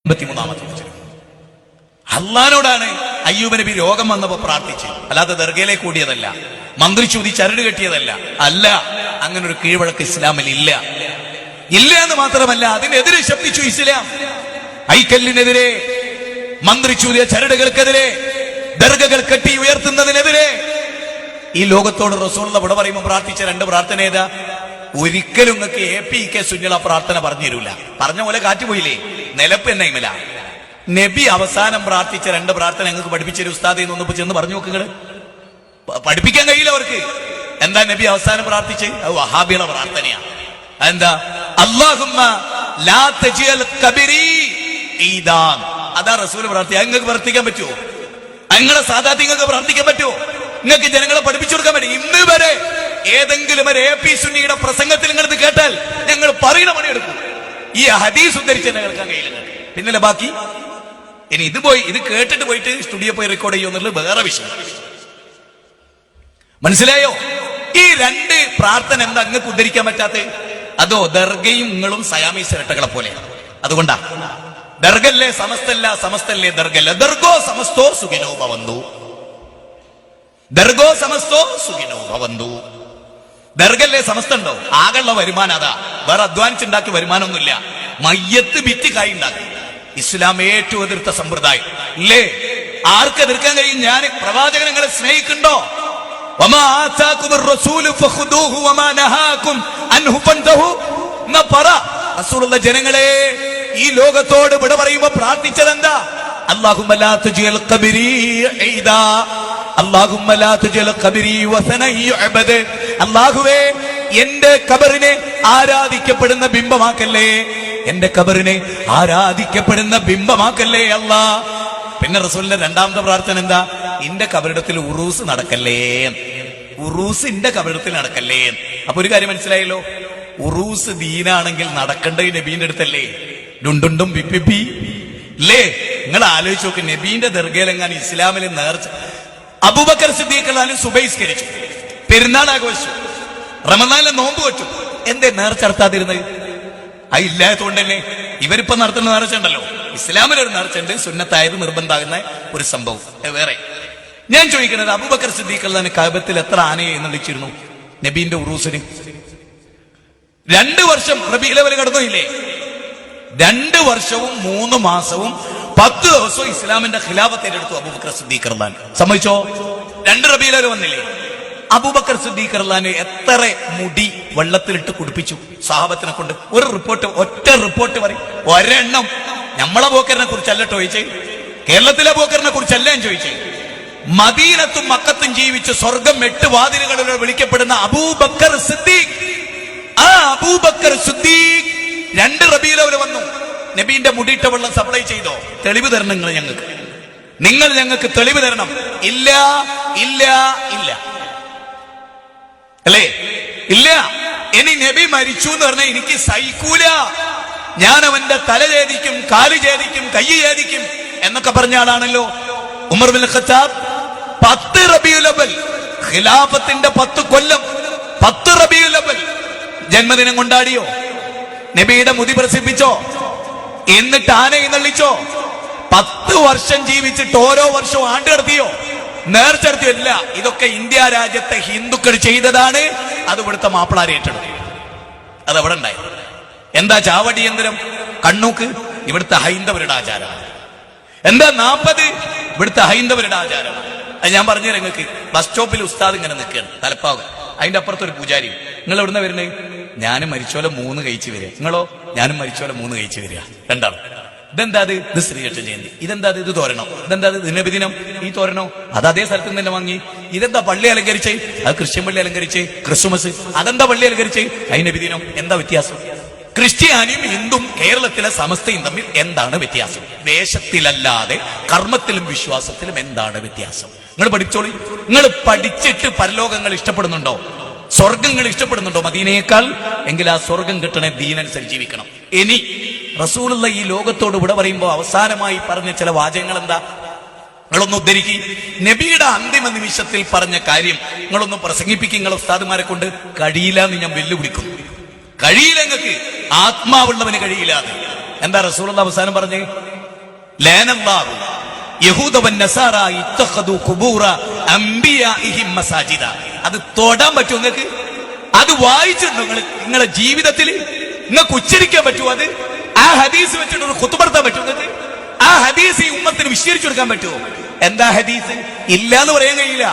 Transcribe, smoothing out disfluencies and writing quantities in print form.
53-ാമത്തെ വചനം. അള്ളാനോടാണ് അയ്യൂബ് നബി രോഗം വന്നപ്പോ പ്രാർത്ഥിച്ചത്, അല്ലാതെ ദർഗയിലേക്ക് കൂടിയതല്ല, മന്ത്രി ചൂതി ചരട് കെട്ടിയതല്ല. അല്ല, അങ്ങനെ ഒരു കീഴ്വഴക്ക് ഇസ്ലാമിൽ ഇല്ല. ഇല്ല എന്ന് മാത്രമല്ല, അതിനെതിരെ ശബ്ദിച്ചു ഇസ്ലാം. ഐക്കല്ലിനെതിരെ, മന്ത്രി ചൂതിയ ചരടുകൾക്കെതിരെ, ദർഗകൾ കെട്ടി ഉയർത്തുന്നതിനെതിരെ ഈ ലോകത്തോട് റസൂലുള്ള വിട പറയുമ്പോൾ പ്രാർത്ഥിച്ച രണ്ട് പ്രാർത്ഥന ഏതാ? ഒരിക്കലും നിങ്ങൾക്ക് APK സുന്നില പ്രാർത്ഥന പറഞ്ഞു തരൂല. പറഞ്ഞ പോലെ കാറ്റുപോയില്ലേ, നിലപ്പ് എന്നയിമല. നബി അവസാനം പ്രാർത്ഥിച്ച രണ്ട് പ്രാർത്ഥന നിങ്ങൾക്ക് പഠിപ്പിച്ചൊരു ഉസ്താദ് എന്നൊന്നിപ്പോ ചെന്ന് പറഞ്ഞു നോക്കുകള്. പഠിപ്പിക്കാൻ കഴിയില്ല അവർക്ക്. എന്താ നബി അവസാനം പ്രാർത്ഥിച്ച്? വഹാബിയുടെ പ്രാർത്ഥനയാ. എന്താ? അല്ലാഹുമ്മ ലാ തജ്അൽ ഖബരി ഈദാൻ. അതാ റസൂൽ പ്രാർത്ഥന. നിങ്ങൾക്ക് പ്രാർത്ഥിക്കാൻ പറ്റുമോ? നിങ്ങളെ സാദാത്ത് നിങ്ങൾക്ക് പ്രാർത്ഥിക്കാൻ പറ്റുമോ? നിങ്ങൾക്ക് ജനങ്ങളെ പഠിപ്പിച്ചു കൊടുക്കാൻ പറ്റും? ഇന്ന് വരെ ഏതെങ്കിലും ഒരു AP സുന്നിയുടെ പ്രസംഗത്തിൽ നിങ്ങളിത് കേട്ടാൽ ഞങ്ങൾ പറയുന്ന പണിയെടുക്കും. ഈ ഹദീസ് ഉദ്ധരിച്ച് തന്നെ കേൾക്കാൻ കഴിയില്ല. പിന്നല്ലേ ബാക്കി. ഇനി ഇത് കേട്ടിട്ട് പോയിട്ട് സ്റ്റുഡിയോ പോയി റെക്കോർഡ് ചെയ്യുമെന്നുള്ളത് വേറെ വിഷയം. മനസ്സിലായോ? ഈ രണ്ട് പ്രാർത്ഥന എന്താ നിങ്ങൾക്ക് ഉദ്ധരിക്കാൻ പറ്റാത്ത? അതോ ദർഗയും നിങ്ങളും സയാമീസ് ഇരട്ടകളെ പോലെയാണ്. അതുകൊണ്ടാ ദർഗല്ലേ സമസ്തല്ല, സമസ്തല്ലേ ദർഗല്ല. ദർഗോ സമസ്തോ സുഖിനോ ഭവന്തു. ദർഗോ സമസ്തോ സുഖിനോ ഭവന്തു. ദർഗല്ലേ സമസ്ത ഉണ്ടോ? ആകെയുള്ള വരുമാനം അതാ. വേറെ അധ്വാനിച്ചുണ്ടാക്കിയ വരുമാനമൊന്നുമില്ല. മയ്യത്ത് വിറ്റ് കായ് ഉണ്ടാക്കി. ഇസ്ലാം ഏറ്റവും എതിർത്ത സമ്പ്രദായം ഇല്ലേ? ആർക്ക് എതിർക്കാൻ കഴിയും? ഞാൻ പ്രവാചകൻ നിങ്ങളെ സ്നേഹിക്കുന്നുണ്ടോ? റസൂലുള്ള ജനങ്ങളെ ഈ ലോകത്തോട് വിട പറയുമ്പോ പ്രാർത്ഥിച്ചത് എന്താ? അല്ലാഹുമ്മ ലാ തജ്അൽ ഖബരി ഈദാ, അല്ലാഹുമ്മ ലാ തജ്അൽ ഖബരി വസനൻ യുഅബദ്. അല്ലാഹുവേ, എന്റെ ഖബറിനെ ആരാധിക്കപ്പെടുന്ന ബിംബമാക്കല്ലേ, എന്റെ ഖബറിനെ ആരാധിക്കപ്പെടുന്ന ബിംബമാക്കല്ലേ അല്ലാ. പിന്നെ റസൂലിന്റെ രണ്ടാമത്തെ പ്രാർത്ഥന എന്താ? എന്റെ ഖബറിടത്തിൽ ഉറൂസ് നടക്കല്ലേ. ഉറൂസ് എന്റെ ഖബറിടത്തിൽ നടക്കല്ലേ. അപ്പൊ ഒരു കാര്യം മനസ്സിലായല്ലോ, ഉറൂസ് ദീനാണെങ്കിൽ നടക്കേണ്ട നബീന്റെ അടുത്തല്ലേ? ഡുണ്ടുണ്ടും പിപ്പിപ്പി ഇല്ലേ? നിങ്ങൾ ആലോചിച്ച് നോക്ക്, നബീന്റെ ദർഗയിലെങ്ങാനും ഇസ്ലാമിലെ നേർച്ച. അബൂബക്കർ സിദ്ദീഖ് സുബഹിസ്കരിച്ചു, പെരുന്നാൾ ആഘോഷിച്ചു, റമദാനിലെ നോമ്പ് വെച്ചു. എന്തേ നേർച്ച നടത്താതിരുന്നത്? ഇല്ലാത്തതുകൊണ്ട് തന്നെ. ഇവരിപ്പോ നടത്തുന്ന നേർച്ച ഉണ്ടല്ലോ, ഇസ്ലാമിലൊരു നേർച്ച ഉണ്ട്, സുന്നത്തായത് നിർബന്ധമാകുന്ന ഒരു സംഭവം വേറെ. ഞാൻ ചോദിക്കുന്നത്, അബൂബക്കർ സിദ്ദീഖ് കഅബത്തിൽ എത്ര ആനയെ എന്നുള്ളിച്ചിരുന്നു നബീന്റെ ഉറൂസിന്? 2 വർഷം റബീഉൽ അവ്വൽ കടന്നില്ലേ? 2 വർഷവും 3 മാസവും 10 ദിവസവും ഇസ്ലാമിന്റെ ഖിലാഫത്ത് ഏറ്റെടുത്തു അബൂബക്കർ സിദ്ദീഖ് റളിയല്ലാഹു അൻഹു. സമ്മതിച്ചോ? 2 റബീഉൽ അവ്വൽ വന്നില്ലേ? അബൂബക്കർ സിദ്ദീഖ് റളിയല്ലാഹു അൻഹു എത്ര മുടി വെള്ളത്തിലിട്ട് കുടിപ്പിച്ചു സഹാബത്തിനെ കൊണ്ട്? ഒരു റിപ്പോർട്ട്, ഒറ്റ റിപ്പോർട്ട് പറയും. ഒരെണ്ണം. നമ്മളെ ബോക്കറിനെ കുറിച്ചല്ല ചോദിച്ചേ, കേരളത്തിലെ ബോക്കറിനെ കുറിച്ചല്ല ഞാൻ ചോദിച്ചേ. മദീനത്തും മക്കത്തും ജീവിച്ച് സ്വർഗം 8 വാതിലുകളിലൂടെ വിളിക്കപ്പെടുന്ന അബൂബക്കർ സിദ്ദീഖ്, ആ അബൂബക്കർ സിദ്ദീഖ് 2 റബീഉൽ അവ്വൽ വന്നു. നബീന്റെ മുടിയിട്ട വെള്ളം സപ്ലൈ ചെയ്തോ? തെളിവ് തരണം നിങ്ങൾ ഞങ്ങൾക്ക്. നിങ്ങൾ ഞങ്ങൾക്ക് തെളിവ് തരണം. ഇല്ല ഇല്ല ഇല്ല അല്ലേ? ഇല്ല. ഇനി നബി മരിച്ചു എന്ന് പറഞ്ഞാൽ എനിക്ക് സഹിക്കൂല. ഞാൻ അവന്റെ തല ഛേദിക്കും, കാല് ഛേദിക്കും, കൈ ഛേദിക്കും എന്നൊക്കെ പറഞ്ഞ ആളാണല്ലോ ഉമർ ബിൻ ഖത്താബ്. 10 റബീഉൽ അവ്വൽ, ഖിലാഫത്തിന്റെ 10 കൊല്ലം, 10 റബീഉൽ അവ്വൽ ജന്മദിനം കൊണ്ടാടിയോ? നബിയുടെ മുടി പ്രസിപ്പിച്ചോ? എന്നിട്ട് ആനയെ നള്ളിച്ചോ? 10 വർഷം ജീവിച്ചിട്ട് ഓരോ വർഷവും ആണ്ട് നടത്തിയോ? നേർച്ച നടത്തിയല്ല. ഇതൊക്കെ ഇന്ത്യ രാജ്യത്തെ ഹിന്ദുക്കൾ ചെയ്തതാണ്. അത് ഇവിടുത്തെ മാപ്പിളാരെ ഏറ്റെടുത്തു. അതവിടെ ഉണ്ടായി. എന്താ ചാവടിയന്തരം? കണ്ണൂക്ക് ഇവിടുത്തെ ഹൈന്ദവരുടെ ആചാരമാണ്. എന്താ 40 ഇവിടുത്തെ ഹൈന്ദവരുടെ ആചാരമാണ്. അത് ഞാൻ പറഞ്ഞു തരാം നിങ്ങൾക്ക്. ബസ് സ്റ്റോപ്പിൽ ഉസ്താദ് ഇങ്ങനെ നിൽക്കുകയാണ്, തലപ്പാവ്. അതിന്റെ അപ്പുറത്തൊരു പൂജാരി. നിങ്ങൾ എവിടുന്ന വരുന്നേ? ഞാനും മരിച്ചോലെ 3 കഴിച്ച് വരിക. നിങ്ങളോ? ഞാനും മരിച്ചോലെ 3 കഴിച്ച് വരിക. രണ്ടാളും. ഇതെന്താ? ഇത് ശ്രീകൃഷ്ണ ജയന്തി. ഇതെന്താ? ഇത് തോരണോ? ഇതെന്താ? നബിദിനം. ഈ തോരണോ അത് അതേ സ്ഥലത്ത് നിന്ന് തന്നെ വാങ്ങി. ഇതെന്താ? പള്ളി അലങ്കരിച്ച്. അത് ക്രിസ്ത്യൻ പള്ളി അലങ്കരിച്ച്. ക്രിസ്മസ് അതെന്താ? പള്ളി അലങ്കരിച്ച്. അതിന് നബിദിനം. എന്താ വ്യത്യാസം? ക്രിസ്ത്യാനിയും ഹിന്ദും കേരളത്തിലെ സമസ്തയും തമ്മിൽ എന്താണ് വ്യത്യാസം? വേഷത്തിലല്ലാതെ കർമ്മത്തിലും വിശ്വാസത്തിലും എന്താണ് വ്യത്യാസം? നിങ്ങൾ പഠിച്ചോളി. നിങ്ങൾ പഠിച്ചിട്ട് പരലോകങ്ങൾ ഇഷ്ടപ്പെടുന്നുണ്ടോ? സ്വർഗങ്ങൾ ഇഷ്ടപ്പെടുന്നുണ്ടോ മദീനയേക്കാൾ? എങ്കിൽ ആ സ്വർഗം കിട്ടണേ ദീനനുസരിച്ച് ജീവിക്കണം. ഇനി റസൂലുള്ള ഈ ലോകത്തോട് വിട പറയുമ്പോൾ അവസാനമായി പറഞ്ഞ ചില വാചകങ്ങൾ എന്താ? നിങ്ങളൊന്ന് ഉദ്ധരിക്കി. നബിയുടെ അന്തിമ നിമിഷത്തിൽ പറഞ്ഞ കാര്യം നിങ്ങളൊന്ന് പ്രസംഗിപ്പിക്കും. നിങ്ങൾ ഉസ്താദുമാരെ കൊണ്ട് കഴിയില്ല എന്ന് ഞാൻ വെല്ലുവിളിക്കുന്നു. കഴിയില്ല. നിങ്ങൾക്ക് ആത്മാവുള്ളവന് കഴിയില്ല. എന്താ റസൂലുള്ള അവസാനം പറഞ്ഞേ? ലാനല്ലാഹു യഹൂദ വന്നസാറ ഇത്തഖദു ഖുബൂറ അംബിയാഇഹിം മസാജിദ. അത് തൊടാൻ പറ്റുമോ നിങ്ങൾക്ക്? അത് വായിച്ചിട്ടുണ്ടോ നിങ്ങളെ ജീവിതത്തിൽ? നിങ്ങൾക്ക് ഉച്ചരിക്കാൻ പറ്റുമോ? അത് ആ ഹദീസ് വെച്ചിട്ട് ഖുത്ബ നടത്താൻ പറ്റുമോ നിങ്ങൾക്ക്? ആ ഹദീസ് ഈ ഉമ്മത്തിന് വിശദീകരിച്ചു കൊടുക്കാൻ പറ്റുമോ? എന്താ ഹദീസ്? ഇല്ല എന്ന് പറയാൻ കഴിയില്ല.